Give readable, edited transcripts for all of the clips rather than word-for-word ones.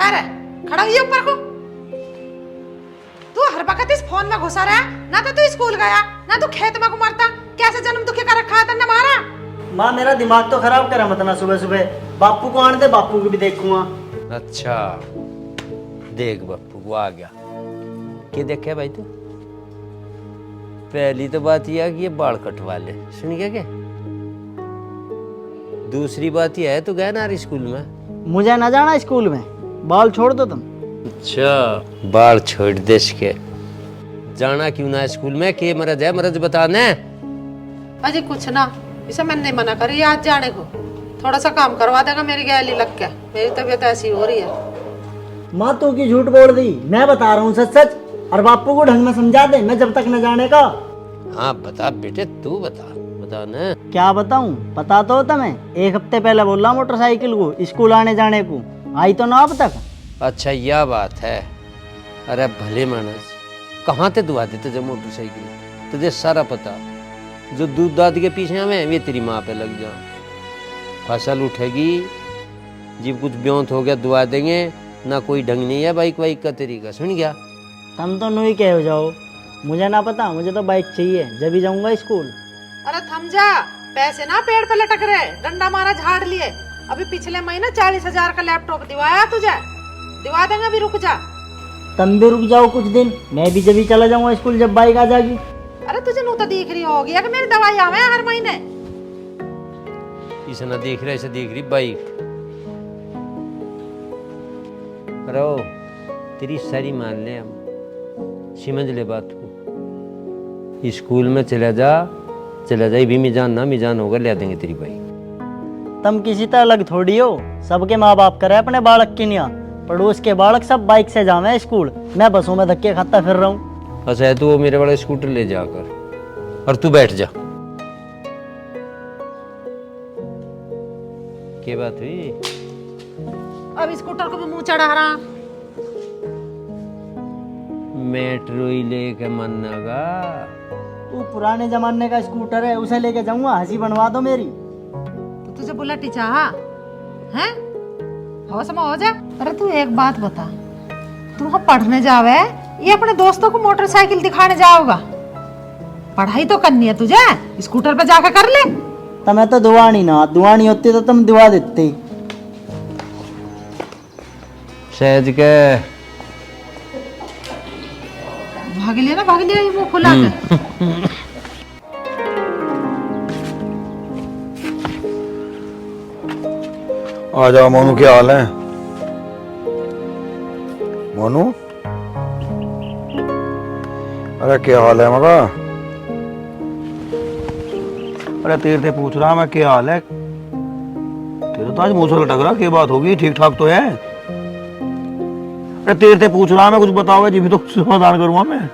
अरे खड़ा हुई ऊपर को। तू हर वक्त इस फोन में घुसा रहा, ना तो तू स्कूल गया ना तू खेत में घुमरता। कैसे जन्म दुखी कर रखा है तन्ने मारा। माँ मेरा दिमाग तो खराब करा मत ना सुबह सुबह। बापू को आने दे, बापू को भी देखूंगा। अच्छा देख बापू वो आ गया। क्या देखे भाई तू? पहली तो बात यह कि ये बाल कटवा ले, सुन गया क्या? दूसरी बात यह है तू गया ना स्कूल में? मुझे ना जाना स्कूल में, बाल छोड़ दो तुम। अच्छा बाल छोड़ दे इसके, जाना क्यों ना स्कूल में? के मरज है, मरज बताने। अजी कुछ ना, इसे मैंने नहीं मना करी आज जाने को। थोड़ा सा काम करवा देगा मेरी गैली लग के, मेरी तबीयत ऐसी हो रही है। माँ तू की झूठ बोल दी, मैं बता रहा हूँ सच सच। और बापू को ढंग में समझा दे, मैं जब तक न जाने का। हाँ बता बेटे, तू बता ना। क्या बताऊं, पता तो होता। मैं एक हफ्ते पहले बोल रहा मोटरसाइकिल को स्कूल आने जाने को, आई तो ना अब तक। अच्छा यह बात है। अरे भले मानस, कहाँ ते दुआ देते जब मोटरसाइकिल? तुझे सारा पता, जो दूध दाद के पीछे हमें वे तेरी माँ पे लग जा। फसल उठेगी जब कुछ ब्योंत हो गया दुआ देंगे ना, कोई ढंग नहीं है बाइक वाइक का तरीका, सुन गया? तुम तो नहीं कह हो जाओ, मुझे ना पता, मुझे तो बाइक चाहिए जब भी जाऊंगा स्कूल। अरे थम जा, पैसे ना पेड़ पे लटक रहे, डंडा मारा झाड़ लिए। अभी पिछले महीने 40,000 का लैपटॉप दिवाया तुझे, दिवा देंगे, अभी रुक जा। तुम भी रुक जाओ कुछ दिन, मैं भी जब भी चला जाऊंगा स्कूल जब बाइक आ जाएगी। अरे तुझे नू तो दिख रही होगी कि मेरी दवाई आवे हर महीने। इसे ना देख रहा, इसे देख रही बाइक। अरे तेरी सारी मान ले, हम समझ ले बात को। स्कूल में चला जा भी, मिजान ना मिजान होगा, ले देंगे तेरी बाइक। तुम किसी तरह अलग थोड़ी हो, सबके माँ बाप करे अपने बालक की निया। पड़ोस के बालक सब बाइक से जावे स्कूल, मैं बसों में धक्के खाता फिर रहा हूँ। अच्छा है, तो वो मेरे वाला स्कूटर ले जाकर, और तू बैठ जा। क्या बात हुई? अब स्कूटर को भी मुंह चढ़ा रहा। मेट्रो ही लेके मन्नागा। वो पुराने जमाने का स्कूटर है, उसे लेके जाऊंगा, हंसी बनवा दो मेरी। तो तुझे बुलेट ही चाहा है? होश में हो जा। अरे तू एक बात बता, तू वहाँ पढ़ने जावे ये अपने दोस्तों को मोटरसाइकिल दिखाने जाओगा? पढ़ाई तो करनी है तुझे, स्कूटर पे जाकर कर ले। तुम्हें तो दुआनी ना, दुआनी होती तो तुम दुआ देते। सहज के भाग लिया ये मुंह खुला के। आ जाओ मोनू, क्या हाल है? मोनू, अरे क्या हाल है मगा? अरे तेरे से पूछ रहा मैं क्या हाल है। तेरे तो आज मुंह से लटक रहा, क्या बात होगी? ठीक ठाक तो है? अरे तेरे से पूछ रहा मैं, कुछ बताओ जी भी तो समाधान करूंगा मैं।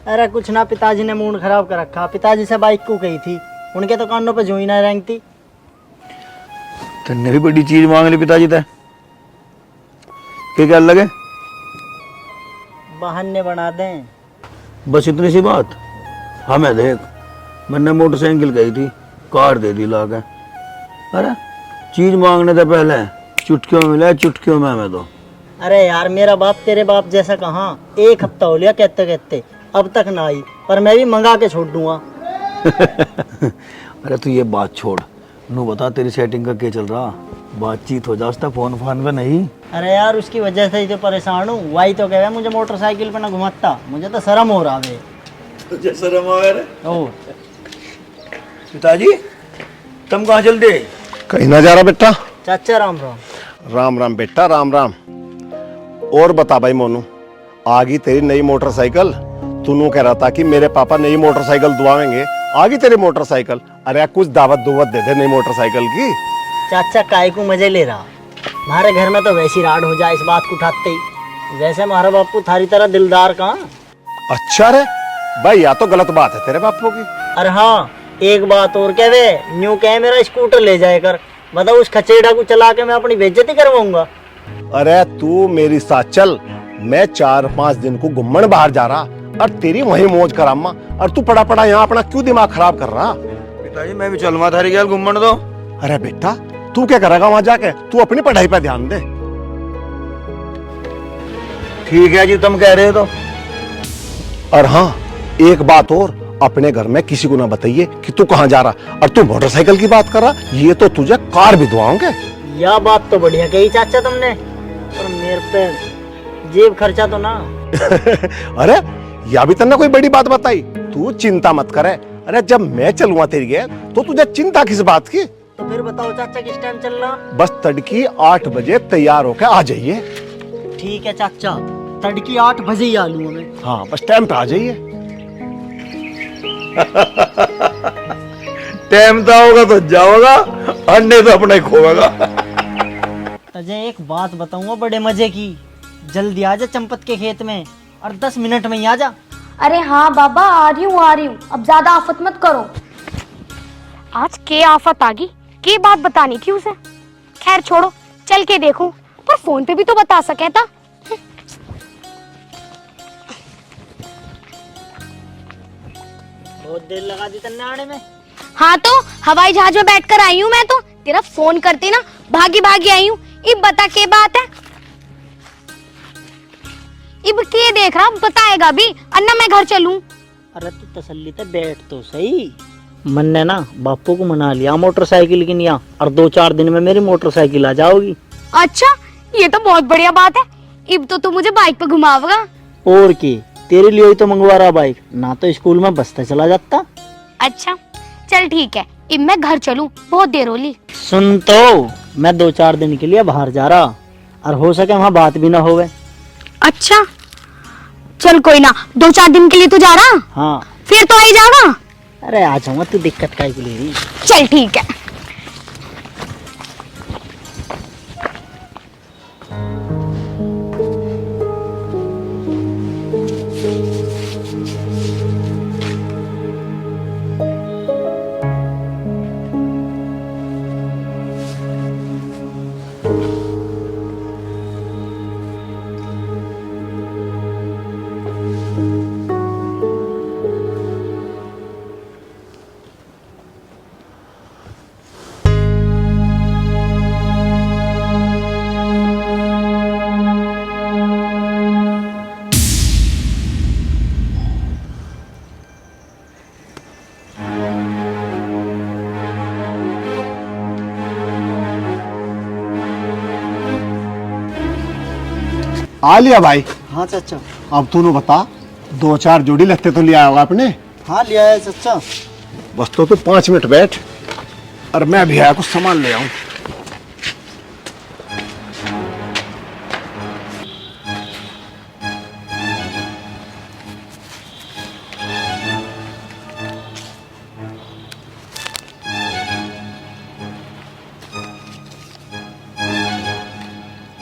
अरे कुछ ना, पिताजी ने मूड खराब कर रखा। पिताजी से बाइक को कही थी, उनके तो कानों पे जोई ना रेंगती। तेने भी बड़ी चीज मांग ली पिताजी से, क्या लगे? बहाने बना दें बस इतनी सी बात। हमें देख, मैंने मोटरसाइकिल कही थी, कार दे दी ला के। अरे चीज मांगने से पहले चुटकियों में मिला, चुटकियों में हमें तो। अरे यार मेरा बाप तेरे बाप जैसा कहाँ, एक हफ्ता हो लिया कहते कहते, अब तक ना आई, पर मैं भी मंगा के छोड़ दूंगा। अरे तू ये बात छोड़, नू बता तेरी सेटिंग का क्या चल रहा? बातचीत हो जाता फोन फोन पे नहीं? अरे यार उसकी वजह से ही तो परेशान हूँ। वही तो कहे मुझे मोटरसाइकिल पे ना घुमाता, मुझे तो शर्म हो रहा है। तुझे शर्म आ रहा? ओ पिताजी तुम कहाँ चल दे? कहीं ना जा रहा बेटा? चाचा राम राम। राम राम बेटा, राम राम। और बता भाई मोनू, आ गई तेरी नई मोटरसाइकिल? तू कह रहा था कि मेरे पापा नई मोटरसाइकिल दुआवेंगे, आ गई तेरी मोटरसाइकिल। अरे कुछ दावत दुवत दे दे नई मोटरसाइकिल की। चाचा काय को मजे ले रहा, हमारे घर में तो वैसी राड हो जाए इस बात को उठाते ही। वैसे हमारा बापू थारी तरह दिलदार कहाँ। अच्छा रे भाई, या तो गलत बात है तेरे बापू की। अरे हाँ एक बात और कह वे, न्यू कह मेरा स्कूटर ले जाए कर, बताओ उस खचेड़ा को चला के मैं अपनी बेइज्जती करवाऊंगा। अरे तू मेरी साथ चल, मैं 4-5 दिन को घूमन बाहर जा रहा और तेरी वही मौज करामा, और तू पड़ा यहाँ अपना क्यों दिमाग खराब कर रहा? पिताजी मैं भी चलूंगा थारी गैल घूमन दो। अरे बेटा तू क्या करेगा वहां जाके? तू अपनी पढ़ाई पे ध्यान दे। ठीक है जी, तुम कह रहे हो तो। और हाँ, एक बात और, अपने घर में किसी को ना बताइए कि तू कहां जा रहा। और तू मोटरसाइकिल की बात कर रहा, ये तो तुझे कार भी दुआओगे। यह बात तो बढ़िया कही चाचा तुमने, पर मेरे पे जेब खर्चा तो ना। अरे यह भी तन्ने कोई बड़ी बात बताई। तू चिंता मत करे। अरे जब मैं चलूंगा तेरी गैर तो तुझे चिंता किस बात की? तो फिर बताओ चाचा किस टाइम चलना? बस तड़की 8 बजे तैयार होके आ जाइए। ठीक है चाचा, तड़की 8 बजे ही आ लूंगा मैं। हाँ, बस टाइम पे आ जाइए। टाइम तो होगा तो जाओगा, और नहीं तो अपना ही खोएगा। तुझे एक बात बताऊंगा बड़े मजे की। जल्दी आ जा चंपत के खेत में, और 10 मिनट में ही आ जा। अरे हाँ बाबा, आ रही हूँ। अब ज्यादा आफत मत करो। आज के आफत आ गई, के बात बतानी थी उसे। खैर छोड़ो, चल के देखूं, पर फोन पे भी तो बता सके था। बहुत देर लगा दी तन्ने आने में। हाँ तो हवाई जहाज में बैठकर आई हूँ मैं तो। तेरा फोन करती ना भागी भागी आई हूँ। इब बता के बात है? इब के देख रहा, बताएगा भी। अन्ना मैं घर चलूं? अरे तू तसल्ली से बैठ तो सही। मन ने ना बापू को मना लिया मोटरसाइकिल की निया, और 2-4 दिन में मेरी मोटरसाइकिल आ जाओगी। अच्छा, ये तो बहुत बढ़िया बात है। इब तो तू मुझे बाइक पे घुमावेगा। और की, तेरे लिए ही तो मंगवा रहा बाइक, ना तो स्कूल में बसता चला जाता। अच्छा चल ठीक है, इब मैं घर चलूं, बहुत देर होली। सुन तो, मैं 2-4 दिन के लिए बाहर जा रहा, और हो सके वहाँ बात भी ना होवे। अच्छा चल कोई ना, 2-4 दिन के लिए तू जा रहा? हाँ। फिर तो आ ही जाएगा। अरे आ जाऊंगा, तू दिक्कत काहे के ले रही? चल ठीक है। आ लिया भाई। हाँ चाचा। अब तूने बता, 2-4 जोड़ी लगते तो लिया होगा आपने? हाँ लिया है चाचा। बस तो तू 5 मिनट बैठ, और मैं भी आया कुछ सामान ले आऊं।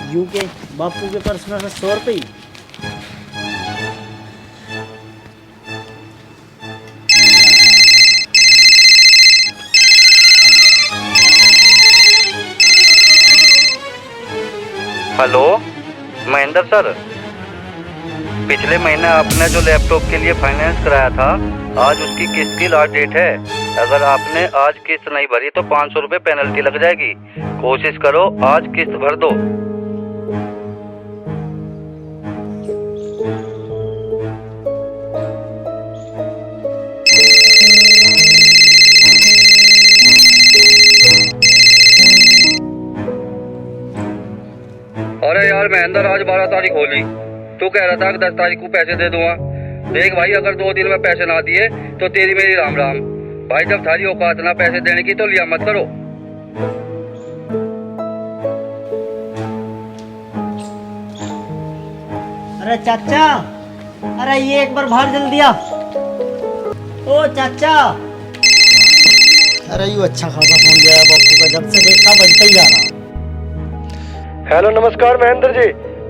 यू के बापू के पर्स में 100 रुपये ही। हेलो महेंद्र सर, पिछले महीने आपने जो लैपटॉप के लिए फाइनेंस कराया था, आज उसकी किस्त की लास्ट डेट है। अगर आपने आज किस्त नहीं भरी तो 500 रुपये पेनल्टी लग जाएगी। कोशिश करो आज किस्त भर दो। अरे यार महेंद्र, आज 12 तारीख होली, तू कह रहा था कि 10 तारीख को पैसे दे दूंगा। देख भाई, अगर 2 दिन में पैसे ना दिए तो तेरी मेरी राम राम। भाई जब थारी औकात ना पैसे देने की तो लिया मत करो। अरे चाचा, अरे ये एक बार बाहर जल्दी आ। ओ चाचा। अरे यू अच्छा खासा फोन गया बापू का, जब से देखा बजता ही जा रहा। हेलो नमस्कार महेंद्र जी,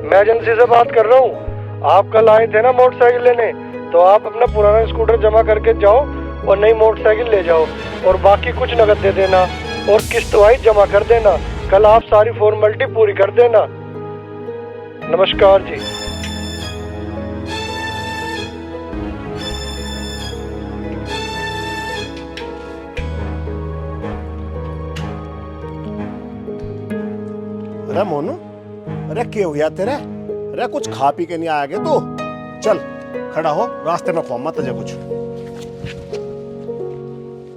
मैं एजेंसी से बात कर रहा हूँ। आप कल आए थे ना मोटरसाइकिल लेने, तो आप अपना पुराना स्कूटर जमा करके जाओ और नई मोटरसाइकिल ले जाओ, और बाकी कुछ नकद दे देना और किस्त वाइज जमा कर देना। कल आप सारी फॉर्मेलिटी पूरी कर देना। नमस्कार जी। अरे मोनू, अरे क्या हुआ तेरे? अरे कुछ खा पी के नहीं आएगा तू? चल खड़ा हो, रास्ते में खुआ मत तुझे कुछ।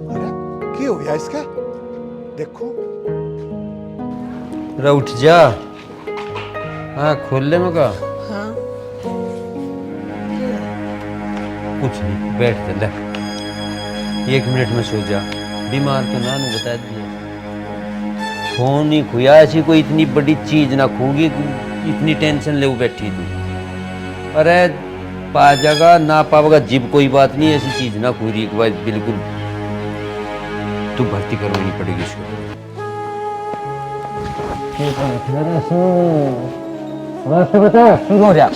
अरे क्या हुआ इसके? देखो। अरे उठ जा। हाँ खोल ले मका। हाँ कुछ नहीं, बैठ जा ले। 1 मिनट में सो जा। बीमार तो नानू बता दिया। फोन ही खुया, ऐसी कोई इतनी बड़ी चीज ना खूगी, इतनी टेंशन ले बैठी तू। अरे पा जाएगा ना पावेगा जिब कोई बात नहीं, ऐसी चीज ना खूरी एक बार बिल्कुल। तू भर्ती करवानी पड़ेगी इसको। बता शुरू हो जा।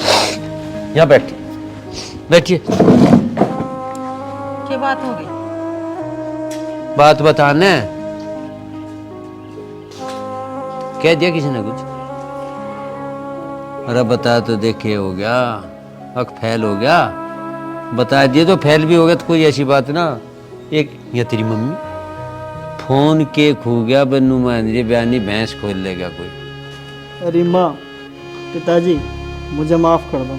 यहाँ बैठिए। क्या बात हो गई? बात बताने कह दिया किसी ने कुछ? अरे बता तो देखे हो गया, अक फैल हो गया। बता दिए तो फैल भी हो गया, तो कोई ऐसी बात ना। एक या तेरी मम्मी फोन के खो गया, बन्नू मांझे बयानी भैंस खोल लेगा कोई। अरे माँ, पिताजी मुझे माफ कर दो।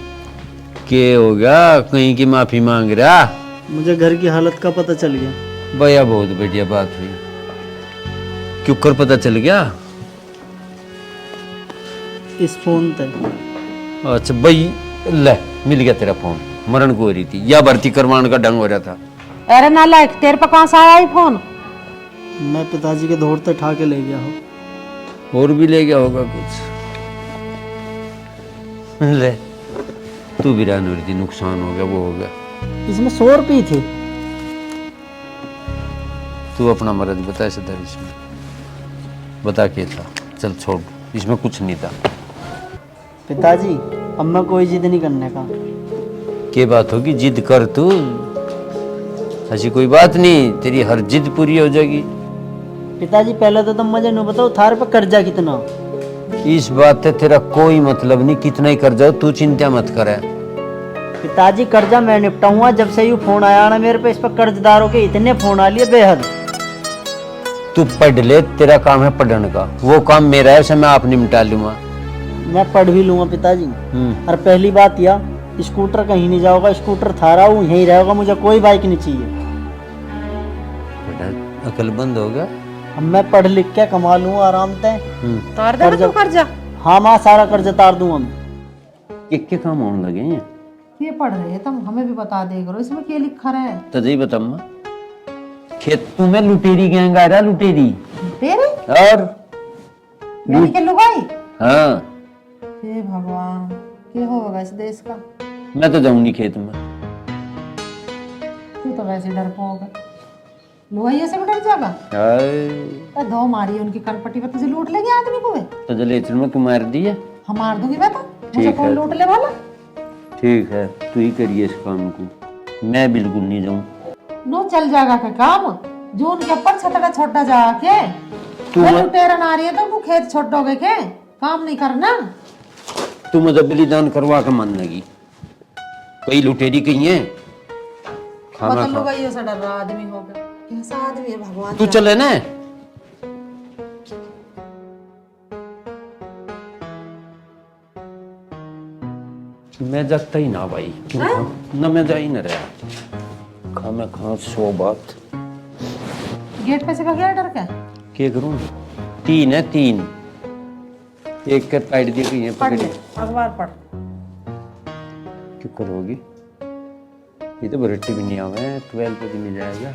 के हो गया, कहीं की माफी मांग रहा? मुझे घर की हालत का पता चल गया। भैया बहुत बढ़िया बात हुई। क्यों कर पता चल गया? इस फोन पे। अच्छा भाई, ले मिल गया तेरा फोन। मरण को हो रही थी या भर्ती करवाने का ढंग हो रहा था। अरे नालायक, तेरे पे कहाँ से आया ही फोन? मैं पिताजी के दौड़ते ठा के ले गया हूँ। और भी ले गया होगा कुछ। ले तू भी रानूर जी, नुकसान हो गया वो हो गया। इसमें 100 रुपये थे। तू अपना मर्द बता सीधा, इसमें बता क्या था? चल छोड़, इसमें कुछ नहीं था। पिताजी अब मैं कोई जिद नहीं करने का। क्या बात होगी, जिद कर तू, ऐसी कोई बात नहीं, तेरी हर जिद पूरी हो जाएगी। पिताजी पहले तो तुम मुझे नहीं बताओ थारे पे कर्जा कितना? इस बात से तेरा कोई मतलब नहीं, कितना ही कर्जा हो तू चिंता मत करे। पिताजी कर्जा मैं निपटाऊंगा। जब से यू फोन आया ना मेरे पे, इस पर कर्जदारों के इतने फोन आ लिए बेहद। तू पढ़ ले, तेरा काम है पढ़ने का, वो काम मेरा है, उसे मैं आप निपटा लूंगा। मैं पढ़ भी लूंगा पिताजी। और पहली बात यह, स्कूटर कहीं नहीं जाओगा, स्कूटर थारा हूँ यहीं रहेगा, मुझे कोई बाइक नहीं चाहिए। बेटा अकल बंद हो गया। अब मैं पढ़ लिख के कमा लूँ आराम से। तार दे तू कर्जा। हाँ माँ, सारा कर्जा तार दूंगा मैं। क्या काम होने लगे हैं? ये पढ़ रहे हैं तुम, हमें भी बता दे करो इसमें क्या लिखा रहा है। तो जी बता अम्मा, खेतों में लुटेरी गैंग आ रहा, लुटेरी। तेरे और यानी के लुगाई? हाँ, हे भगवान, क्या होगा इस देश का? मैं तो जाऊंगी खेत में। तू तो वैसे डरपोक है, लुगाइयों से भी डर जाएगा? हाय, दो मारी उनकी कनपट्टी पर, तुझे लूट लेगी आदमी को वे? तो जले में तू मार दी है। हम मार दूंगी मैं तो, मुझे ठीक कौन है। लूट ले वाला? ठीक है, तू ही करिए इस काम को, मैं बिल्कुल नहीं जाऊं। नो चल जाएगा का काम, जो उनके ऊपर छतड़ा छोटा जाके तू लुटेरा ना रही है तो तू खेत छोड़ोगे के? काम नहीं करना। तू मुझे बलिदान करवा के मान लगी, कई लुटेरी कही है। खाना मतलब खा, लुगाइयों से डर रहा आदमी होगा, कैसा आदमी है भगवान तू जाने। चले ना। मैं जगता ही ना भाई, ना मैं जा ही ना रहा। खा मैं खा 100 बात। गेट पे से गया डर के? क्या करूं? 3 है, 3 एक कर पाइट दी गई है, पढ़ पकड़ी। ले, अखबार पढ़। क्यों करोगी? ये तो बरट्टी भी नहीं आवे, 12 पे भी नहीं जाएगा।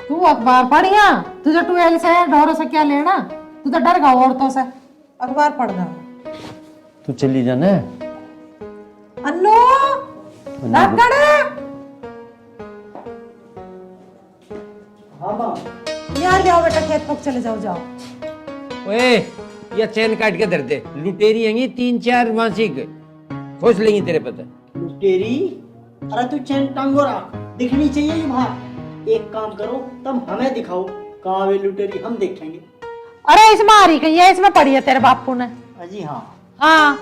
तू अखबार पढ़, यहाँ तुझे 12 से ढोरों से क्या लेना? तू तो डर गया औरतों से, अखबार पढ़ रहा। तू चली जाना। अन्नू लाकड़। हाँ माँ। यहाँ जाओ बेटा, खेत पक चले जाओ, जाओ। ओए, ये चैन काट के धर दे, लुटेरी हैंगी 3-4 मासिक, खोज लेंगी तेरे पता। लुटेरी? अरे तू चैन टांगो रहा, दिखनी चाहिए ये बाहर। एक काम करो, तुम हमें दिखाओ कहाँ वे लुटेरी, हम देखेंगे। अरे इसमें आ रही कहीं है, इसमें पड़ी है तेरे बापू ने। अजी हाँ। हाँ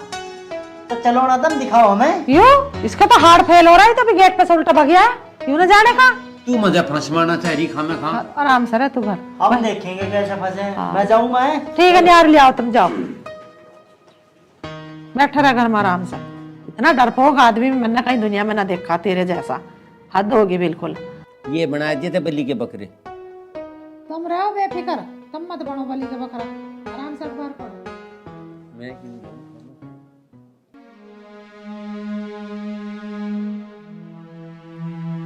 तो चलो ना, तुम दिखाओ हमें। क्यों? इसका तो हार्ट फेल हो रहा है, तो भी गेट पे से उल्टा भग गया है, क्यों ना जाने का? तू मजा फंसवाना चाह रही, खा मैं खा। आराम से रह तू घर। हम देखेंगे कैसे फंसे हैं। मैं जाऊँ मैं? ठीक है, निहार ले आओ, तुम जाओ। बैठे रह घर में आराम से। इतना डरपोक आदमी मैंने कहीं दुनिया में ना देखा तेरे जैसा। हद होगी बिल्कुल। ये बना दिए थे बल्ली के बकरे। तुम रहो बेफिक्र, तुम मत बनो बलि का बकरा, आराम से अखबार पढ़ो। मैं क्यों?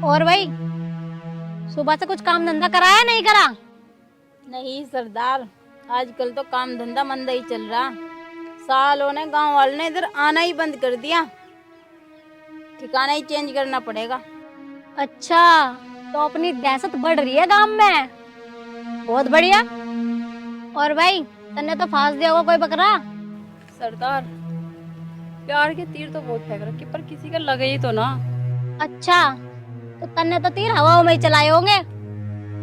और भाई सुबह से कुछ काम धंधा कराया नहीं करा? नहीं सरदार, आजकल तो काम धंधा मंदा ही चल रहा। सालों ने गांव वालों ने इधर आना ही बंद कर दिया। ठिकाना ही चेंज करना पड़ेगा। अच्छा, तो अपनी दहशत बढ़ रही है गांव में। बहुत बढ़िया। और भाई तन्ने तो फांस दिया होगा कोई बकरा? सरदार, प्यार के तीर तो बहुत फेंक रखे पर किसी का लगे ही तो ना। अच्छा, तो तन्ने तो तीर हवाओं में ही चलाए होंगे।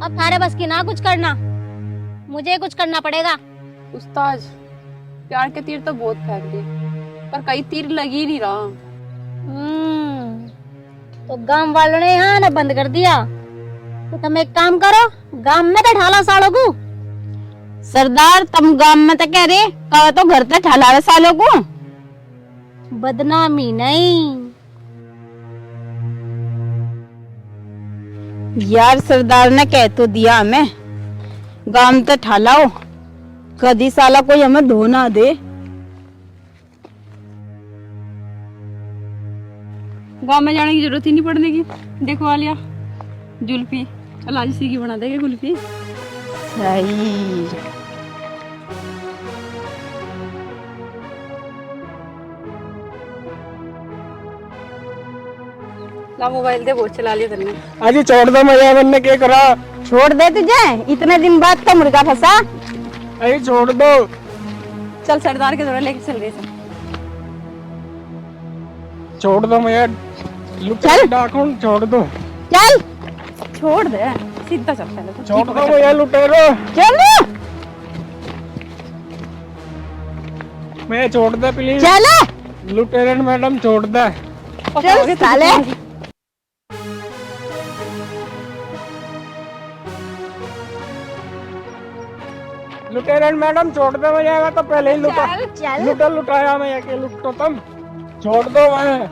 अब थारे बस की ना कुछ करना, मुझे कुछ करना पड़ेगा। उस्ताद, प्यार के तीर तो बहुत फेंक दिए पर कई तीर लग ही नहीं रहा। तो गांव वालों ने यहाँ आना बंद कर दिया। तो तुम एक काम करो, गांव में तो ढाला सालों को। सरदार, तुम गांव में तो कह रहे कहा तो घर पे ठहलावे सालों को। बदनामी नहीं। यार सरदार ने कह तो दिया हमें गांव में तो ठहलाओ, कदी साला कोई हमें धो ना दे। गांव में जाने की जरूरत ही नहीं पड़ने की। देखो आलिया, जुल्फी अलाजी सी की बना देंगे कुल्फी। सही। ला मोबाइल दे, बहुत चला लिया तुमने। अजी छोड़ दो, मजा बनने के करा। छोड़ दे तुझे, इतने दिन बाद तो मुर्गा फंसा। अजी छोड़ दो। चल सरदार के थोड़ा लेके चल रही है। छोड़ दो मैं चल डाकूं, छोड़ दो। चल, छोड़ दे, सीधा चल पहले तो। छोड़ दो मैं लुटेरो। चल मैं छोड़ दे प्लीज। चल लुटेरन मैडम छोड़ दे। चल साले। लुटेरन मैडम छोड़ दे, मैं जाएगा तो पहले ही लुटा। चल लुटाया मैं ये लुटो तुम। छोड़ दो मैं।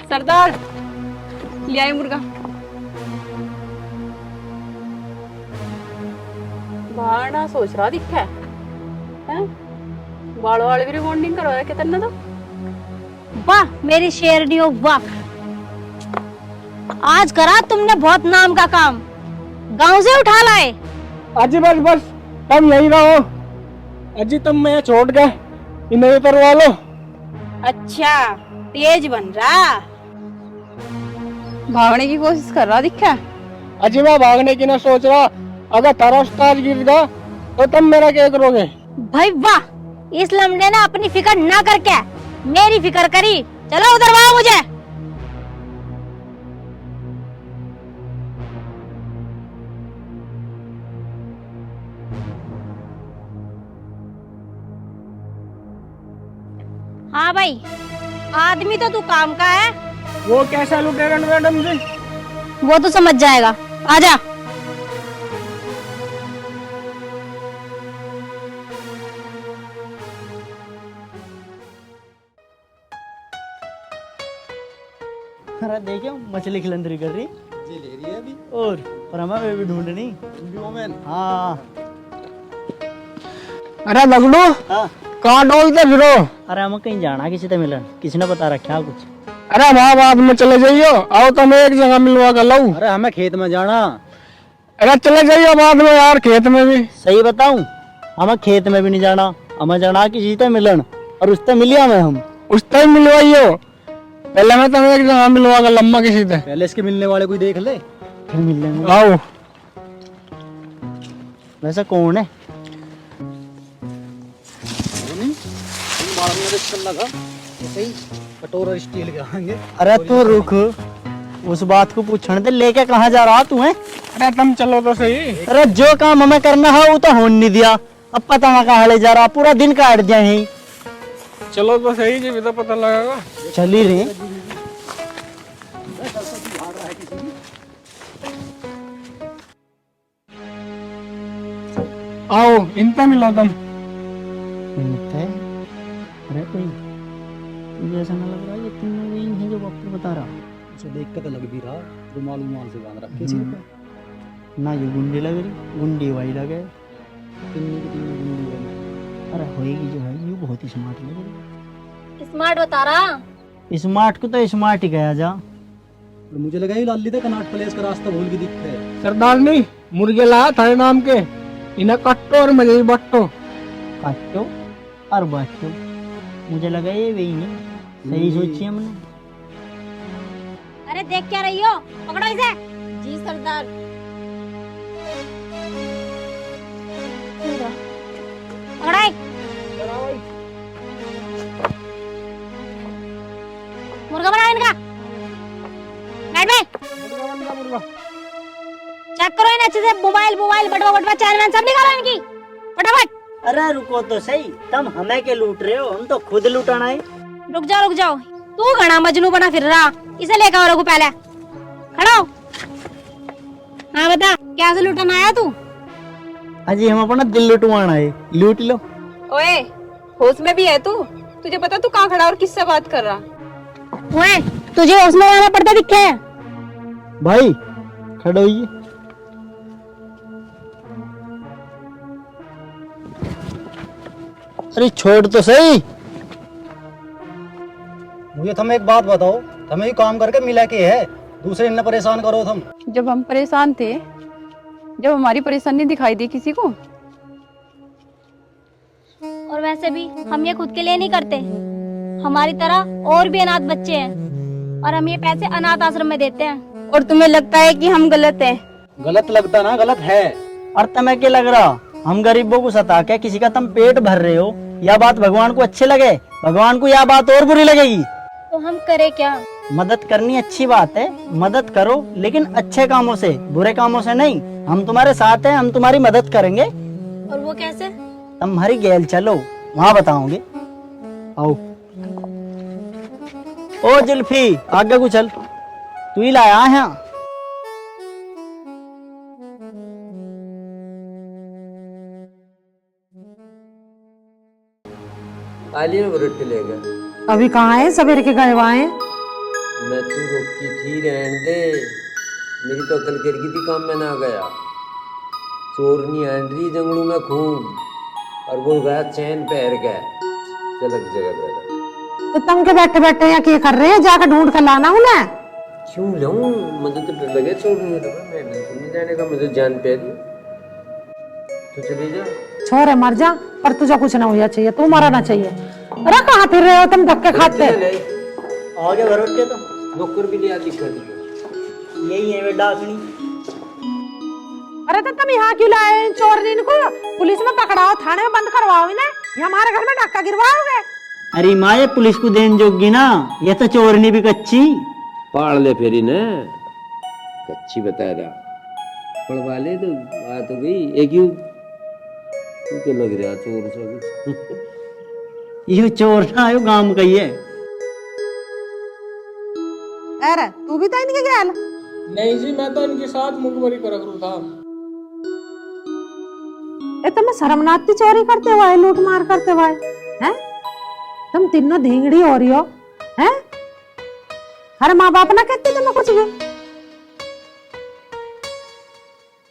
सरदार, ले आई मुर्गा। बाड़ा सोच रहा दिखा है। बाल वाले भी रिबॉन्डिंग करवाया क्या तन्ने तो? वाह मेरी शेरनियों वाह, आज करा तुमने बहुत नाम का काम। गांव से उठा लाए। अजी बस बस, तुम यही रहो। अजी तुम मैं छोड़ गए, इन्हें उतरवा लो। अच्छा, तेज बन रहा, भागने की कोशिश कर रहा दिखा। अजी मैं भागने की ना सोच रहा, अगर तारा उस्ताद गिर गया तो तुम मेरा क्या करोगे? भाई वाह, इस लमड़े ने अपनी फिक्र ना करके मेरी फिक्र करी। चलो उधरवाओ मुझे। हाँ भाई, आदमी तो तू काम का है। वो कैसा लुटेरन मैडम जी? वो तो समझ जाएगा, आजा। अरे देखियो मछली खिलंदरी कर रही जी, ले रही है अभी। और पर हमें भी ढूंढनी। हाँ। अरे लगड़ू, हाँ। कहाँ डोलते फिरो? अरे हमें कहीं जाना, किसी से मिलन, किसी ने बता रखा कुछ। अरे वहाँ बाद में चले जाइयो, आओ तो मैं एक जगह मिलवा कर लाऊं। अरे हमें खेत में जाना। अरे चले जाइयो बाद में यार, खेत में भी। सही बताऊं, हमें खेत में भी नहीं जाना, हमें जाना किसी से मिलन, और उससे मिलिया में हम उस टाइम मिलवाइयो। पहले मैं तुम्हें एक जगह मिलवा कर लम्बा किसी से। पहले इसके मिलने वाले कोई देख ले, फिर मिल लेंगे। आओ। वैसा कौन है? कटोरा स्टील के आएंगे। अरे तू रुक, उस बात को पूछने दे, लेके कहाँ जा रहा तू है? अरे तुम चलो तो सही। अरे जो काम हमें करना है वो तो होने नहीं दिया, अब पता ना कहाँ ले जा रहा, पूरा दिन काट दिया यहीं। चलो तो सही जी, भी तो पता लगेगा। चल ही रहे। आओ इनसे मिलो तुम। अरे कोई मुझे ऐसा ना लग रहा है ये तीनों वही हैं जो डॉक्टर बता रहा। उसे देख के तो लग भी रहा रुमाल उमाल से बांध रखे सिर पे। ना ये गुंडी लग रही, गुंडी वही लगे। कितनी कितनी गुंडी वाली। अरे होएगी जो है ये बहुत ही स्मार्ट लग रही। स्मार्ट बता रहा। स्मार्ट को तो स्मार्ट ही कहा जा। और मुझे लगा ये लाली थे कनाट प्लेस का रास्ता भूल के दिखते है। सरदार नहीं मुर्गे लाया थाने नाम के, इन्हें कट्टो और मुझे बट्टो। काटो और बाटो, मुझे लगा ये वही नहीं। सही सोची हमने। अरे देख क्या रही हो, पकड़ो इसे। जी सरदार। पकड़ाई। मुर्गा बनाओ इनका। बैठ बैठ। चेक करो इन्हें अच्छे से। मोबाइल बटवा चैनल सब निकालो इनकी फटाफट। अरे रुको तो सही, तुम हमें के लूट रहे हो, हम तो खुद लुटाना है। रुक जाओ। तू घना मजनू बना फिर रहा, इसे लेकर आओ को पहले। खड़ा हो। हाँ बता, क्या से लुटाना आया तू? अजी हम अपना दिल लुटवाना है, लूट लो। ओए, होश में भी है तू? तुझे पता तू कहाँ खड़ा और किससे बात कर रहा? ओए, तुझे होश में आना पड़ता दिखे है? भाई खड़ो होइए। अरे छोड़ तो सही। मुझे तुम एक बात बताओ, तुम्हें ही काम करके मिला के है, दूसरे ने परेशान करो तुम। जब हम परेशान थे, जब हमारी परेशानी दिखाई दी किसी को। और वैसे भी हम ये खुद के लिए नहीं करते, हमारी तरह और भी अनाथ बच्चे हैं और हम ये पैसे अनाथ आश्रम में देते हैं। और तुम्हें लगता है कि हम गलत हैं? गलत लगता ना, गलत है। और तुम्हें क्या लग रहा हम गरीबों को सता के किसी का तुम पेट भर रहे हो? यह बात भगवान को अच्छी लगे? भगवान को यह बात और बुरी लगेगी। तो हम करें क्या? मदद करनी अच्छी बात है, मदद करो, लेकिन अच्छे कामों से, बुरे कामों से नहीं। हम तुम्हारे साथ हैं, हम तुम्हारी मदद करेंगे। और वो कैसे? तुम हमारी गैल चलो, वहाँ बताओगे। आओ। ओ जुल्फी, आगे को चल, तू ही लाया है। आलिया में रोटी लेगा। अभी कहाँ है? सवेरे के गए हुआ है। मैं तू रोकी थी, रहने दे। मेरी तो अकल कर गई थी, काम में ना गया। चोरनी आंड्री जंगलों में खूब, और वो गया चैन पहर के चलक जगह पे। तो तुम के बैठे बैठे यहाँ क्या कर रहे हैं? जाकर ढूंढ कर लाना उन्हें। क्यों लाऊं? मुझे तो डर लगे चोरनी तो मैं बिल्कुल नहीं जाने का, मुझे जान पे दी। तो चली जा। छोरे मर जा, पर तुझे कुछ ना होना चाहिए, तू मरा ना चाहिए। अरे कहाँ फिर रहे हो तुम धक्के खाते? आगे भरोट के तो नौकर भी लिया दिखा दी। यही है वे डाकनी। अरे तो तुम यहाँ क्यों लाए चोरनी को? पुलिस में पकड़ाओ, थाने में बंद करवाओ इन्हें। ये हमारे घर में डाका गिरवाओगे? अरे माँ ये पुलिस को देन जोगी ना, ये तो चोरनी भी कच्ची। पाड़ ले फेरी ने, कच्ची बता रहा। पड़वा ले तो बात हो गई। एक यू तो लग रहा चोर सा कुछ। ये चोर ना आयो, गांव का ही है। अरे तू भी तो इनके गैल? नहीं जी, मैं तो इनके साथ मुखबरी कर रहा था। ए तुम शर्म ना आती चोरी करते हुए, लूट मार करते हुए? हैं? तुम तीनों धींगड़ी हो रही हो, हैं? हर माँ बाप ना कहते तुम्हें कुछ भी?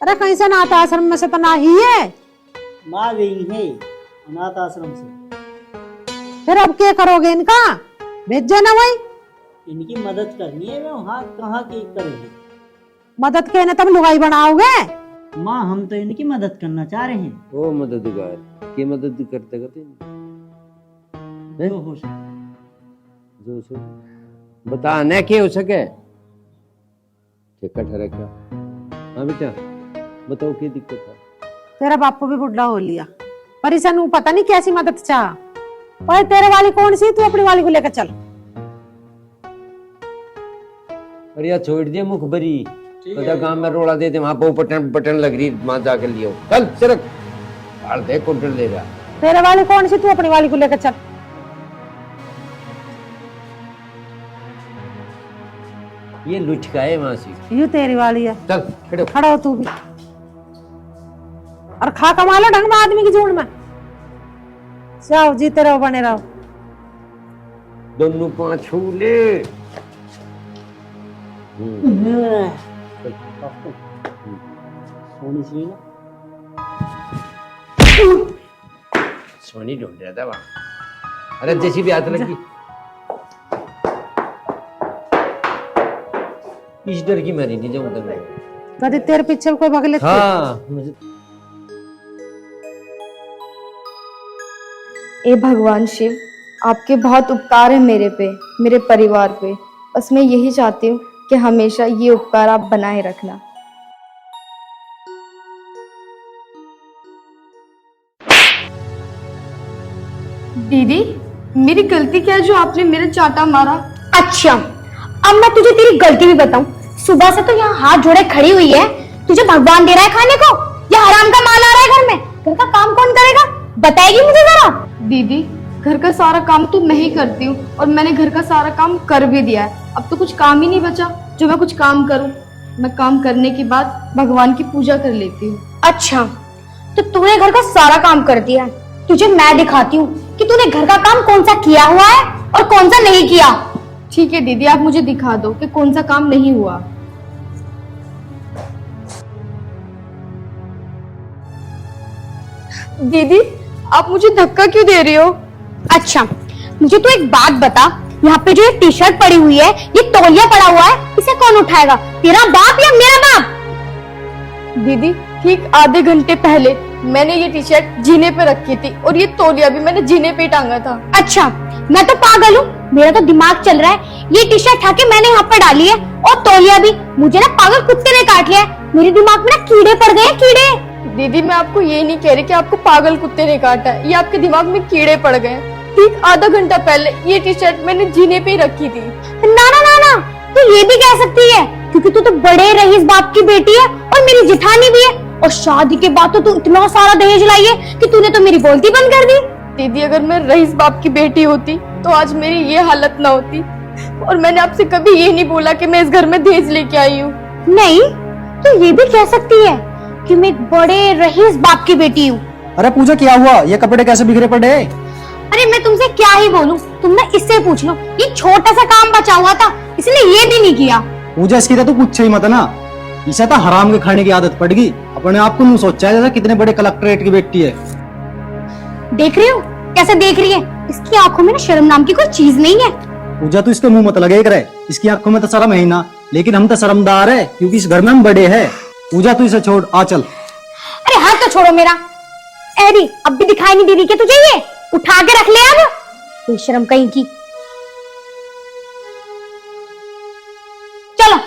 अरे कहीं से अनाथ आश्रम में से तो ना ही है। माँ गई है अनाथ आश्रम से। फिर अब क्या करोगे इनका? भेजो ना भाई। इनकी मदद करनी है, वे वहाँ कहाँ की करेंगे? मदद के ने तुम लुगाई बनाओगे? माँ हम तो इनकी मदद करना चाह रहे हैं। वो मददगार की मदद करते करते जो हो सके। जो सो बता न क्या हो सके। ठेका ठहरा क्या? हाँ बेटा बताओ क्या दिक्कत है? तेरा बापू भी बुढ़ा हो लिया, पर इसे नू पता नहीं कैसी मदद चाह। और तेरे वाली कौन सी? तू अपनी वाली को लेकर चल। अरे यार छोड़ दिया मुखबरी, पता काम में रोड़ा देते वहां पर बटन बटन लग रही, वहां जाकर लियो। चल सिरक हाल देख कुंटल दे रहा। तेरे वाली कौन सी? तू अपनी वाली को लेकर चल। ये लुचका है मासी। यू तेरी वाली है। चल खड़ो। खड़ा हो तू भी, और खा कमा लो ढंग में आदमी की झूठ में। जाओ जीते रहो, बने रहो। दोनों पाँच छूले। सोनी ढूंढ रहा था वहां। अरे जैसी भी हाथ लगी, इस डर की मरी नहीं जाऊं तक। कभी तेरे पीछे कोई भाग लेते? हाँ मुझे ए भगवान शिव, आपके बहुत उपकार है मेरे पे, मेरे परिवार पे। बस मैं यही चाहती हूँ कि हमेशा ये उपकार आप बनाए रखना। दीदी, मेरी गलती क्या है जो आपने मेरा चाटा मारा? अच्छा, अब मैं तुझे तेरी गलती भी बताऊं। सुबह से तो यहाँ हाथ जोड़े खड़ी हुई है, तुझे भगवान दे रहा है खाने को या हराम का माल आ रहा है घर में? घर का काम कौन करेगा, बताएगी मुझे जरा? दीदी, घर का सारा काम तो मैं ही करती हूँ और मैंने घर का सारा काम कर भी दिया है। अब तो कुछ काम ही नहीं बचा जो मैं कुछ काम करूँ। मैं काम करने के बाद भगवान की पूजा कर लेती हूँ। अच्छा, तो तूने घर का सारा काम कर दिया है, तुझे मैं दिखाती हूँ कि तूने घर का काम कौन सा किया हुआ है और कौन सा नहीं किया। ठीक है दीदी, आप मुझे दिखा दो कि कौन सा काम नहीं हुआ। दीदी, आप मुझे धक्का क्यों दे रही हो? अच्छा, मुझे तू एक बात बता, यहाँ पे जो ये टी शर्ट पड़ी हुई है, ये तौलिया पड़ा हुआ है, इसे कौन उठाएगा, तेरा बाप या मेरा बाप? दीदी, ठीक आधे घंटे पहले मैंने ये टी शर्ट जीने पे रखी थी और ये तौलिया भी मैंने जीने पे टांगा था। अच्छा, मैं तो पागल हूँ, मेरा तो दिमाग चल रहा है। ये टी शर्ट उठा के मैंने यहाँ पर डाली है और तौलिया भी मुझे ना पागल कुत्ते ने काट लिया है। मेरे दिमाग में ना कीड़े पड़ गए, कीड़े। दीदी, मैं आपको ये नहीं कह रही कि आपको पागल कुत्ते ने काटा है, ये आपके दिमाग में कीड़े पड़ गए। ठीक आधा घंटा पहले ये टी शर्ट मैंने जीने पे ही रखी थी। ना ना ना ना, तू ये भी कह सकती है क्योंकि तू तो बड़े रईस बाप की बेटी है और मेरी जिठानी भी है, और शादी के बाद तो तू इतना सारा दहेज लाई है कि तूने तो मेरी बोलती बंद कर दी। दीदी, अगर मैं रईस बाप की बेटी होती तो आज मेरी ये हालत ना होती, और मैंने आपसे कभी ये नहीं बोला कि मैं इस घर में दहेज लेके आई हूँ। नहीं, तू ये भी कह सकती है कि मैं एक बड़े रईस बाप की बेटी हूँ। अरे पूजा, क्या हुआ? ये कपड़े कैसे बिखरे पड़े? अरे मैं तुमसे क्या ही बोलूं, तुम ना इससे पूछ लो, ये छोटा सा काम बचा हुआ था इसने ये भी नहीं किया। पूजा, इसकी तो पूछे ही मत ना, इसे तो हराम के खाने की आदत पड़ गई। अपने आप को नहीं सोचा है जैसा कितने बड़े कलेक्टरेट की बेटी है। देख रही हो कैसे देख रही है, इसकी आंखों में ना शर्म नाम की कोई चीज नहीं है। पूजा, तू इसके मुंह मत लगे करे, इसकी आंखों में तो शर्म है ही ना, लेकिन हम तो शर्मदार है क्योंकि इस घर में हम बड़े हैं। पूजा, तू इसे छोड़, आ चल। अरे हाथ तो छोड़ो मेरा। एरी, अब भी दिखाई नहीं दे रही क्या तुझे? ये उठा के रख ले अब, बेशरम कहीं की। चलो।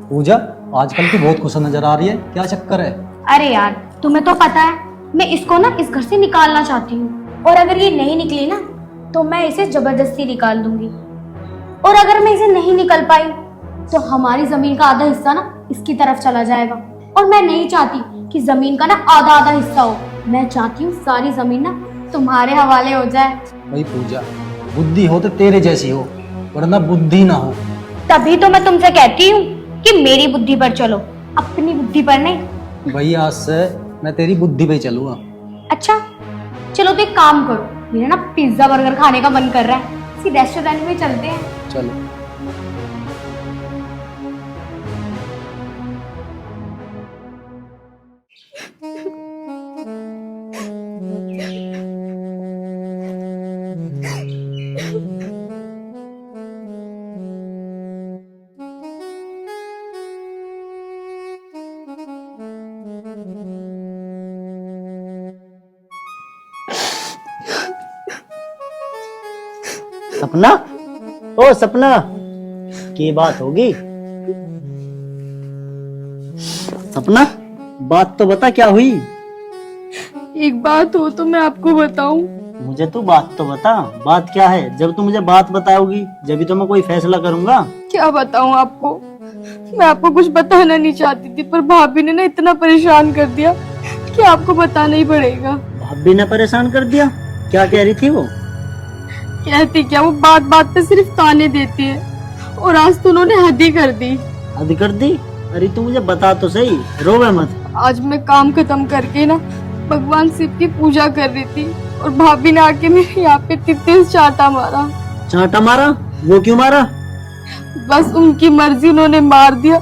पूजा, आजकल की बहुत खुश नजर आ रही है, क्या चक्कर है? अरे यार, तुम्हें तो पता है मैं इसको ना इस घर से निकालना चाहती हूँ, और अगर ये नहीं निकली ना तो मैं इसे जबरदस्ती निकाल दूंगी, और अगर मैं इसे नहीं निकल पाई तो हमारी जमीन का आधा हिस्सा ना इसकी तरफ चला जाएगा, और मैं नहीं चाहती कि जमीन का ना आधा आधा हिस्सा हो। मैं चाहती हूँ सारी जमीन ना तुम्हारे हवाले हो जाए। भाई पूजा, बुद्धि हो तो तेरे जैसी हो, वरना बुद्धि ना हो। तभी तो मैं तुमसे कहती हूँ कि मेरी बुद्धि पर चलो, अपनी बुद्धि पर नहीं। भाई, आज से मैं तेरी बुद्धि पे चलूंगा। अच्छा चलो, तो एक काम करो, मेरा ना पिज्जा बर्गर खाने का मन कर रहा है, किसी रेस्टोरेंट में चलते हैं। चलो। सपना, ओ सपना, की बात होगी? सपना, बात तो बता, क्या हुई? एक बात हो तो मैं आपको बताऊं? मुझे तू बात तो बता, बात क्या है? जब तू मुझे बात बताओगी जब तो मैं कोई फैसला करूंगा। क्या बताऊं आपको? मैं आपको कुछ बताना नहीं चाहती थी, पर भाभी ने ना इतना परेशान कर दिया कि आपको बताना ही पड़ेगा। भाभी ने परेशान कर दिया? क्या कह रही थी वो? कहती क्या, वो बात बात पे सिर्फ ताने देती है, और आज तो उन्होंने हद ही कर दी। हद कर दी? अरे तू मुझे बता तो सही, रोवे मत। आज मैं काम खत्म करके ना भगवान शिव की पूजा कर रही थी, और भाभी ने आके मेरे यहाँ पे तेज चांटा मारा। चांटा मारा? वो क्यों मारा? बस उनकी मर्जी, उन्होंने मार दिया।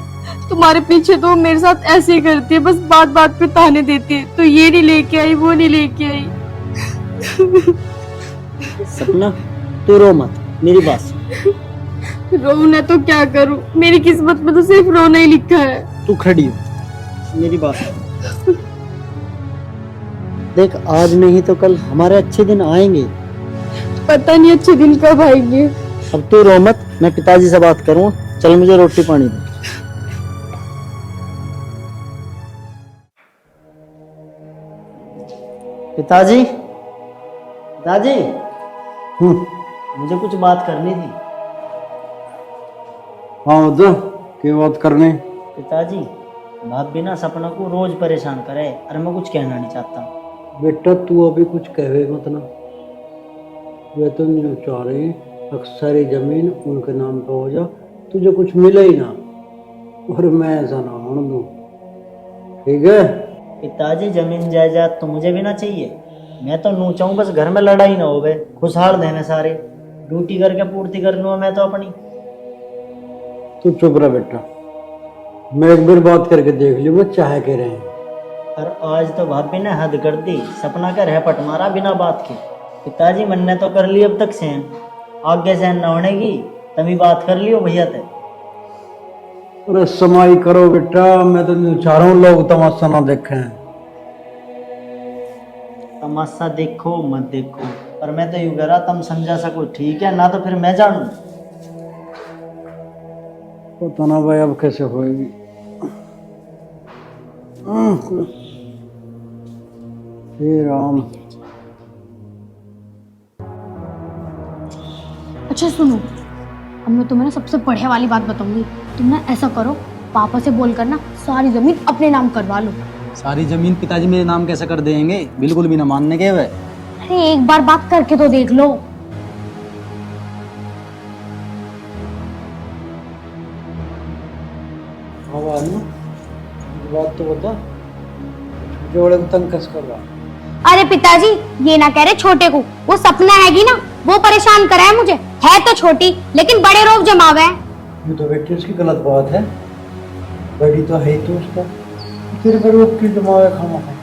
तुम्हारे पीछे तो वो मेरे साथ ऐसे ही करती है, बस बात बात पे ताने देती है, तो ये नहीं लेके आई, वो नहीं लेके आई। सपना तू रो मत, मेरी बात सुन। रोना तो क्या करूं, मेरी किस्मत में तो सिर्फ रोना ही लिखा है। तू खड़ी हो, मेरी बात सुन। देख, आज नहीं तो कल हमारे अच्छे दिन आएंगे। पता नहीं अच्छे दिन कब आएंगे। अब तू रो मत, मैं पिताजी से बात करूँ। चल मुझे रोटी पानी दे। पिताजी, पिताजी, मुझे कुछ बात करनी थी। हाँ तो क्या बात करने? पिताजी, भाभी ना सपना को रोज परेशान करे, और मैं कुछ कहना नहीं चाहता। बेटा तू अभी कुछ कहे मत ना, वे तो नहीं चाह रहे अक्सर जमीन उनके नाम पे हो जा, तुझे कुछ मिले ही ना, और मैं ऐसा ना होने दूं, ठीक है? पिताजी, जमीन जायदाद तो मुझे भी ना चाहिए। मैं तो नू चाहूँ बस घर में लड़ाई ना हो गए, खुशहाल रहने सारे, ड्यूटी करके पूर्ति कर लूँ मैं तो अपनी। तू चुप रह बेटा, मैं एक बार बात करके देख ली, वो चाहे कह रहे हैं। और आज तो भाभी ने हद कर दी, सपना का रहपट मारा बिना बात के। पिताजी, मन ने तो कर ली अब तक सहन, आगे सहन न होने की, तभी बात कर लियो भैया ते। अरे समाई करो बेटा, मैं तो नहीं चाह रहा हूँ लोग तमाशा ना देखें। तमाशा देखो मत देखो, पर मैं तो यूं कह रहा तुम समझा सको, ठीक है ना? तो फिर मैं जानू। पता ना भाई अब कैसे होएगी। हे राम। अच्छा सुनो, अब मैं तुम्हें ना सबसे बढ़िया वाली बात बताऊंगी। तुम ना ऐसा करो, पापा से बोलकर ना सारी जमीन अपने नाम करवा लो। सारी जमीन पिताजी मेरे नाम कैसे कर देंगे? बिल्कुल भी ना मानने के वे। अरे एक बार बात करके तो देख लो। बात तो बता, जोड़े को तंग कस कर रहा। अरे पिताजी, ये ना कह रहे छोटे को, वो सपना हैगी ना, वो परेशान करा है मुझे। है तो छोटी, लेकिन बड़े रोग जमावे हैं। ये तो बेटी उसकी गलत बात है, बड़ी तो है ही तो उसका, तेरे पर रोक की जमावे खामा है।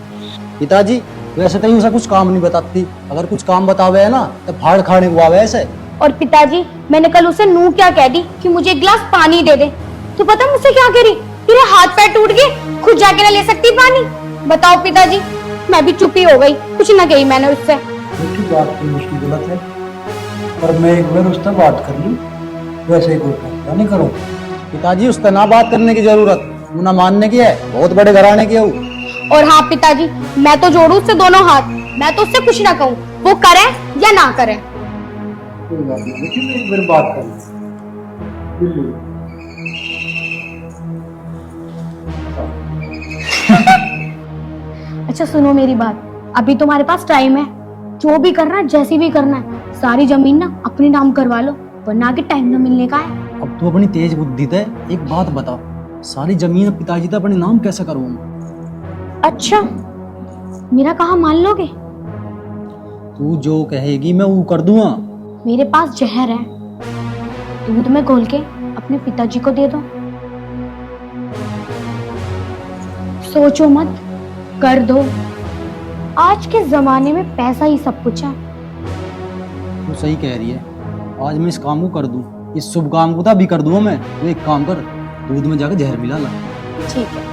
पिताजी, वैसे तो उसे कुछ काम नहीं बताती, अगर कुछ काम बतावे है ना तो फाड़ खाने को आवे ऐसे। और पिताजी, मैंने कल उसे नू क्या कह दी कि मुझे एक गिलास पानी दे दे, तो पता मुझसे क्या करी? तेरे हाथ पैर टूट गए, खुद जाके ना ले सकती पानी? बताओ पिताजी, मैं भी चुप ही हो गई, कुछ ना कही मैंने उससे। बेटी बात तो उसकी गलत है, पर मैं एक बार उससे बात कर लूं, वैसे ही कोई फैसला नहीं करूं। पिताजी, उससे ना बात करने की जरूरत, वो ना मानने की है, बहुत बड़े घराने की है वो। और हाँ पिताजी, मैं तो जोड़ू उससे दोनों हाथ, मैं तो उससे कुछ ना कहूँ, वो करे या ना करे। कोई बात नहीं बेटी, मैं एक बार बात कर लूं। अच्छा सुनो मेरी बात, अभी तुम्हारे पास टाइम है, जो भी करना है, जैसी भी करना है, सारी जमीन ना अपने नाम करवा लो, वरना आगे टाइम ना मिलने का है। अब तू अपनी तेज बुद्धि थे एक बात बता, सारी जमीन पिताजी तो अपने नाम कैसे करूँ? अच्छा, मेरा कहा मान लोगे? तू जो कहेगी मैं वो कर दूंगा। मेरे पास जहर है, दूध में घोल के अपने पिताजी को दे दो, सोचो मत, कर दो। आज के जमाने में पैसा ही सब कुछ है। तू सही कह रही है, आज मैं इस काम को कर दूं, इस शुभ काम को तो अभी कर दूंगा मैं। तू एक काम कर, दूध में जाकर जहर मिला ला। ठीक है।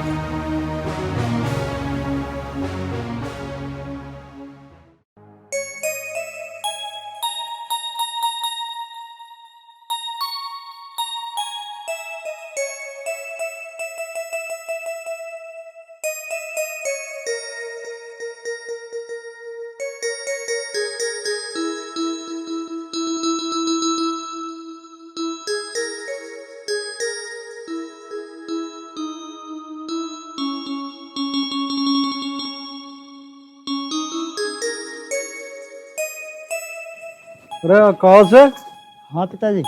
अरे आकाश है? हाँ पिताजी।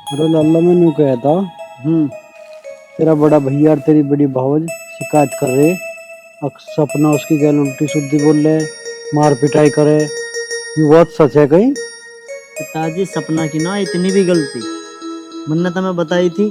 अरे लाला मैंने कहा था तेरा बड़ा भैया और तेरी बड़ी भावज शिकायत कर रहे, सपना उसकी गैल उल्टी सुद्धी बोल रहे, मार पिटाई करे। ये बात सच है कहीं? पिताजी सपना की ना इतनी भी गलती मैंने तुम्हें बताई थी,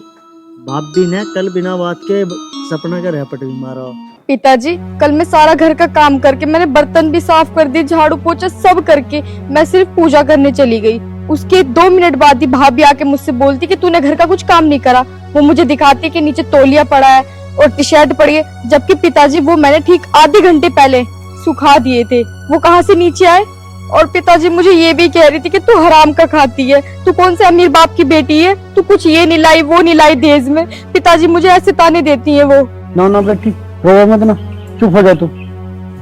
भाभी ने कल बिना बात के सपना का रैपट भी मारा। पिताजी कल मैं सारा घर का काम करके, मैंने बर्तन भी साफ कर दिए, झाड़ू पोछा सब करके मैं सिर्फ पूजा करने चली गई। उसके 2 मिनट बाद ही भाभी आके मुझसे बोलती कि तूने घर का कुछ काम नहीं करा। वो मुझे दिखाती कि नीचे तौलिया पड़ा है और टी शर्ट पड़ी है, जबकि पिताजी वो मैंने ठीक आधे घंटे पहले सुखा दिए थे। वो कहाँ से नीचे आए? और पिताजी मुझे ये भी कह रही थी कि तू हराम का खाती है, तू कौन से अमीर बाप की बेटी है, तू कुछ ये नहीं लाई वो नहीं लाई दहेज में। पिताजी मुझे ऐसे ताने देती है वो। ना ना बेटी रो मत ना, चुप हो जा तू,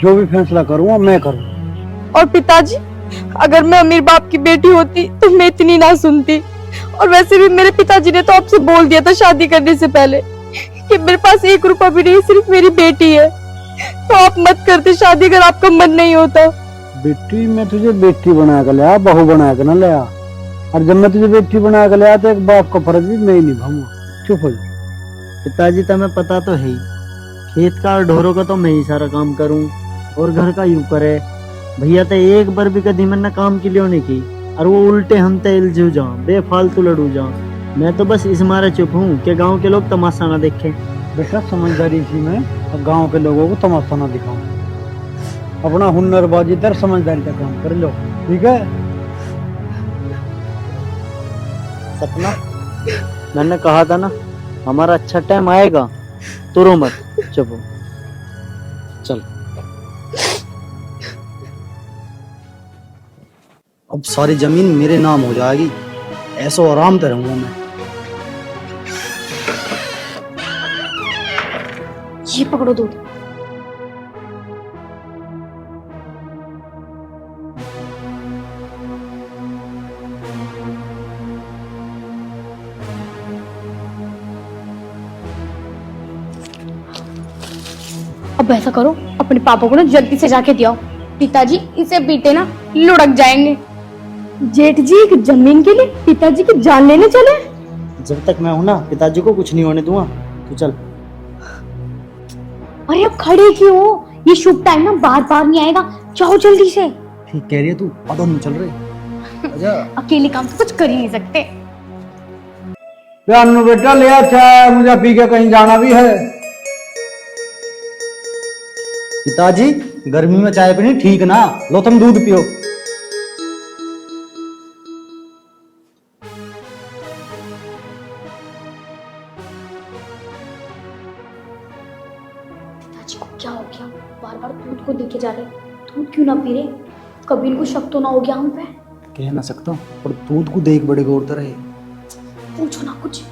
जो भी फैसला करूँगा मैं करूँ। और पिताजी अगर मैं अमीर बाप की बेटी होती तो मैं इतनी ना सुनती। और वैसे भी मेरे पिताजी ने तो आपसे बोल दिया था शादी करने से पहले कि मेरे पास 1 रुपया भी नहीं, सिर्फ मेरी बेटी है, तो आप मत करते शादी अगर आपका मन नहीं होता। बेटी मैं तुझे बेटी बना कर लिया, बहू बना कर ना लिया। और जब मैं तुझे बेटी बना कर लिया तो एक बाप का फर्ज भी मैं ही निभाऊंगा। चुप हो जा। पिताजी तुम्हें पता तो है ही, खेत का और ढोरों का तो मैं ही सारा काम करूं और घर का यूं करे। भैया तो एक बार भी कभी मैंने काम के लिए नहीं की और वो उल्टे हम ते इलझू जाऊं, बेफालतू लड़ू जाऊं। मैं तो बस इस मारे चुप हूं कि गांव के लोग तमाशा ना देखें। बेटा समझदारी इसी में, अब गांव के लोगों को तमाशा ना दिखाओ, अपना हुनरबाजी तर समझदारी का काम कर लो, ठीक है? सपना मैंने कहा था ना हमारा अच्छा टाइम आएगा, तो रो मत, चुप हो, चल। अब सारी जमीन मेरे नाम हो जाएगी, ऐसो आराम से रहूंगा मैं। ये पकड़ो दूध। अब ऐसा करो, अपने पापा को ना जल्दी से जाके दियो, पिताजी इसे पीटे ना लुढ़क जाएंगे। जेठ जी एक जमीन के लिए पिताजी की जान लेने चले? जब तक मैं हूं ना पिताजी को कुछ नहीं होने दूंगा, तू चल। अरे अब खड़े क्यों हो? ये शुभ टाइम ना बार बार नहीं आएगा, जाओ जल्दी से। ठीक कह रही है तू, पता नहीं चल रही। अकेले काम तो कुछ कर ही नहीं सकते। अन्नू बेटा ले आ चाय, मुझे पी के कहीं जाना भी है। पिताजी गर्मी में चाय पीनी ठीक ना, लो तुम दूध पियो। पिताजी को क्या हो गया? बार बार दूध को लेके जा रहे, दूध क्यों ना पी रहे? कभी इनको शक तो ना हो गया हम पे? कह ना सकता पर दूध को देख बड़े गौर रहे। पूछो ना कुछ।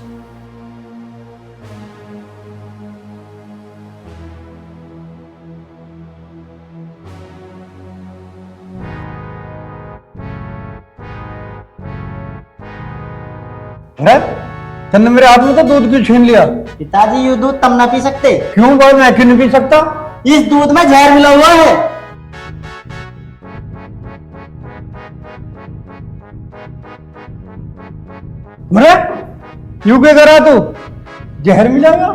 अरे तन्ने मेरे हाथ में तो दूध क्यों छीन लिया? पिताजी ये दूध तुम ना पी सकते। क्यों भाई, मैं क्यों नहीं पी सकता? इस दूध में जहर मिला हुआ है। अरे क्यों क्या करा तू? जहर मिला हुआ?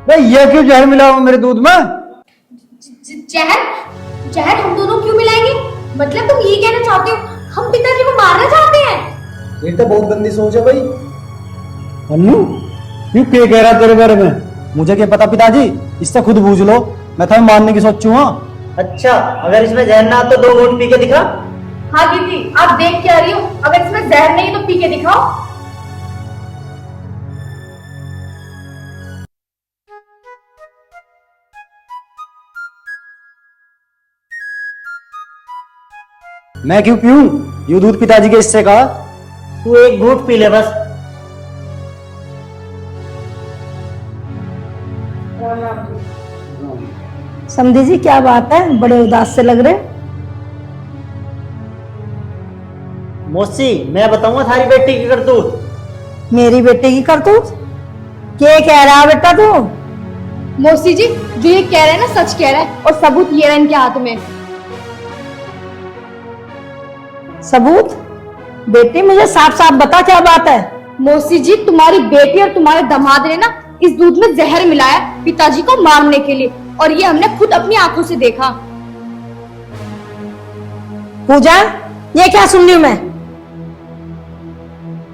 भाई ये क्यों जहर मिला हुआ मेरे दूध में? जहर? जहर हम दोनों क्यों मिलाएंगे? मतलब तुम ये कहना चाहते हो हम पिताजी को मारना चाहते हैं? ये तो बहुत गंदी सोच है भाई। अन्नू क्यों क्या कह रहा तेरे बारे में? मुझे क्या पता पिताजी, इससे खुद बूझ लो, मैं तुम्हें मारने की सोचू। हाँ अच्छा, अगर इसमें जहर ना तो 2 घूंट पी के दिखा। हाँ दीदी आप देख क्या रही हो? अगर इसमें जहर नहीं तो पी के दिखाओ। मैं क्यों पीऊं? ये दूध पिताजी के हिस्से का। तू 1 घूंट पी ले बस। समझी जी क्या बात है, बड़े उदास से लग रहे। मौसी मैं बताऊंगा थारी बेटी की करतूत। मेरी बेटी की करतूत? क्या कह रहा है बेटा तू? मौसी जी जो ये कह रहे हैं ना सच कह रहा है, और सबूत ये रहा इनके हाथ में। सबूत? बेटी मुझे साफ साफ बता क्या बात है। मौसी जी, तुम्हारी बेटी और तुम्हारे दामाद ने ना इस दूध में जहर मिलाया पिताजी को मारने के लिए, और ये हमने खुद अपनी आंखों से देखा। पूजा, ये क्या सुन रही हूँ मैं?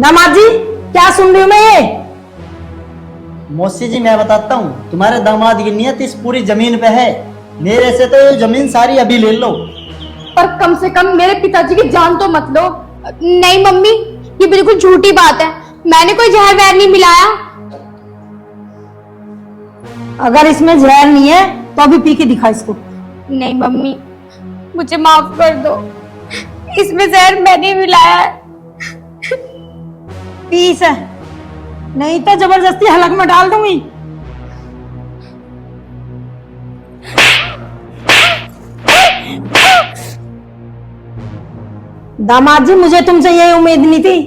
दामाद जी, क्या सुन रही हूँ मैं ये? मौसी जी मैं बताता हूँ, तुम्हारे दामाद की नियत इस पूरी जमीन पे है। मेरे से तो ये जमीन सारी अभी ले लो। पर कम से कम मेरे पिताजी की जान तो मत लो। नहीं मम्मी, ये बिल्कुल झूठी बात है, मैंने कोई जहर वहर नहीं मिलाया। अगर इसमें जहर नहीं है तो अभी पी के दिखा इसको। नहीं मम्मी, मुझे माफ कर दो, इसमें जहर मैंने मिलाया है। पीस है, नहीं तो जबरदस्ती हलक में डाल दूंगी। दामाद जी, मुझे तुमसे यही उम्मीद नहीं थी।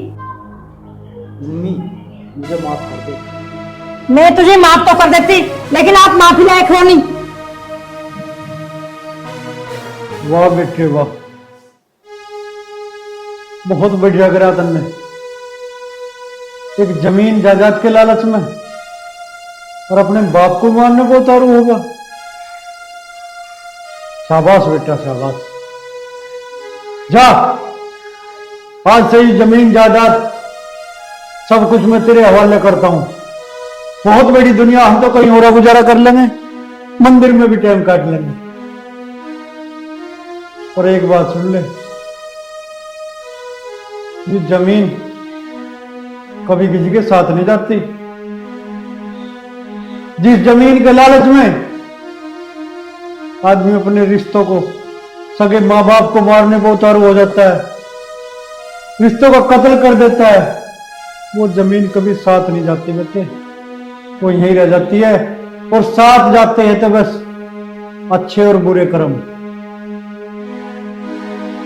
मम्मी मुझे माफ कर दो। मैं तुझे माफ तो कर देती, लेकिन आप माफी लायक हो नहीं। वाह बेटे वाह, बहुत बढ़िया करा तुमने। एक जमीन जायदाद के लालच में और अपने बाप को मारने को उतारू होगा। शाबाश बेटा शाबाश। जा, आज से ही जमीन जायदाद सब कुछ मैं तेरे हवाले करता हूं। बहुत बड़ी दुनिया, हम तो कहीं और गुजारा कर लेंगे, मंदिर में भी टाइम काट लेंगे। और एक बात सुन ले, ये जमीन कभी किसी के साथ नहीं जाती। जिस जमीन के लालच में आदमी अपने रिश्तों को, सगे माँ बाप को मारने को उतारू हो जाता है, रिश्तों का कत्ल कर देता है, वो जमीन कभी साथ नहीं जाती बेटे, वो यहीं रह जाती है। और साथ जाते हैं तो बस अच्छे और बुरे कर्म।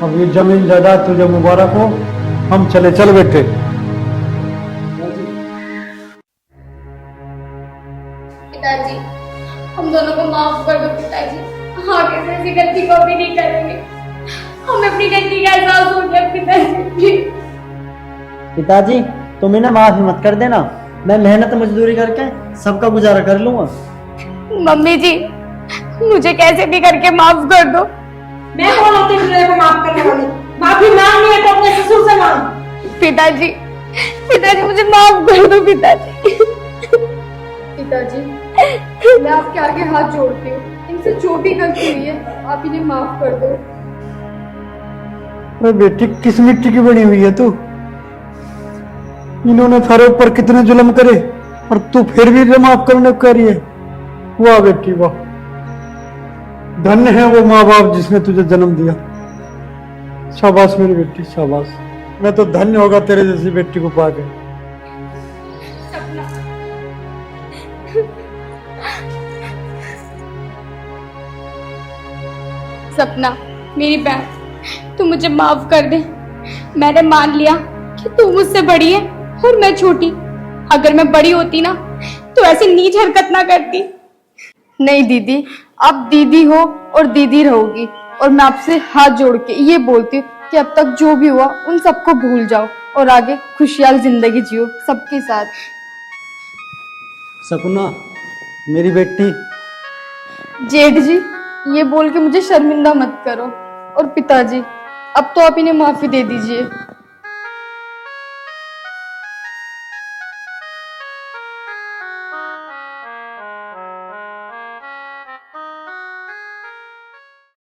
अब ये जमीन जायदाद तुझे मुबारक हो, हम चले। चल बेटे। पिताजी, हम दोनों को माफ कर दो पिताजी, आगे से ऐसी गलती को भी नहीं करेंगे। हमें अपनी गलती का एहसास हो गया पिताजी। पिताजी तुम इन्हें माफी मत कर देना, मैं मेहनत मजदूरी करके सबका गुजारा कर लूंगा। मम्मी जी, मुझे कैसे भी करके माफ कर दो। मैं कौन होती हूँ को माफ करने वाली? माफी मांगनी है तो अपने ससुर से मांग। पिताजी, पिताजी मुझे माफ कर दो पिताजी। पिताजी, मैं आपके आगे हाथ जोड़ती हूँ, इनसे जो भी गलती हुई है आप इन्हें माफ कर दो। अरे बेटी, किस मिट्टी की बनी हुई है तू? इन्होंने थारे ऊपर कितने जुल्म करे और तू फिर भी माफ करने को कह रही है। वाह बेटी वाह, धन्य है वो माँ बाप जिसने तुझे जन्म दिया। शाबाश मेरी बेटी शाबाश। मैं तो धन्य होगा तेरे जैसी बेटी को पाके। सपना, मेरी बहन, तू मुझे माफ कर दे। मैंने मान लिया कि तू मुझसे बड़ी है और मैं छोटी। अगर मैं बड़ी होती ना तो ऐसी नीच हरकत ना करती। नहीं दीदी, आप दीदी हो और दीदी रहोगी, और मैं आपसे हाथ जोड़ के ये बोलती हूँ कि अब तक जो भी हुआ उन सबको भूल जाओ और आगे खुशहाल जिंदगी जियो सबके साथ। सपना मेरी बेटी। जेठ जी, ये बोल के मुझे शर्मिंदा मत करो। और पिताजी, अब तो आप इन्हें माफी दे दीजिए।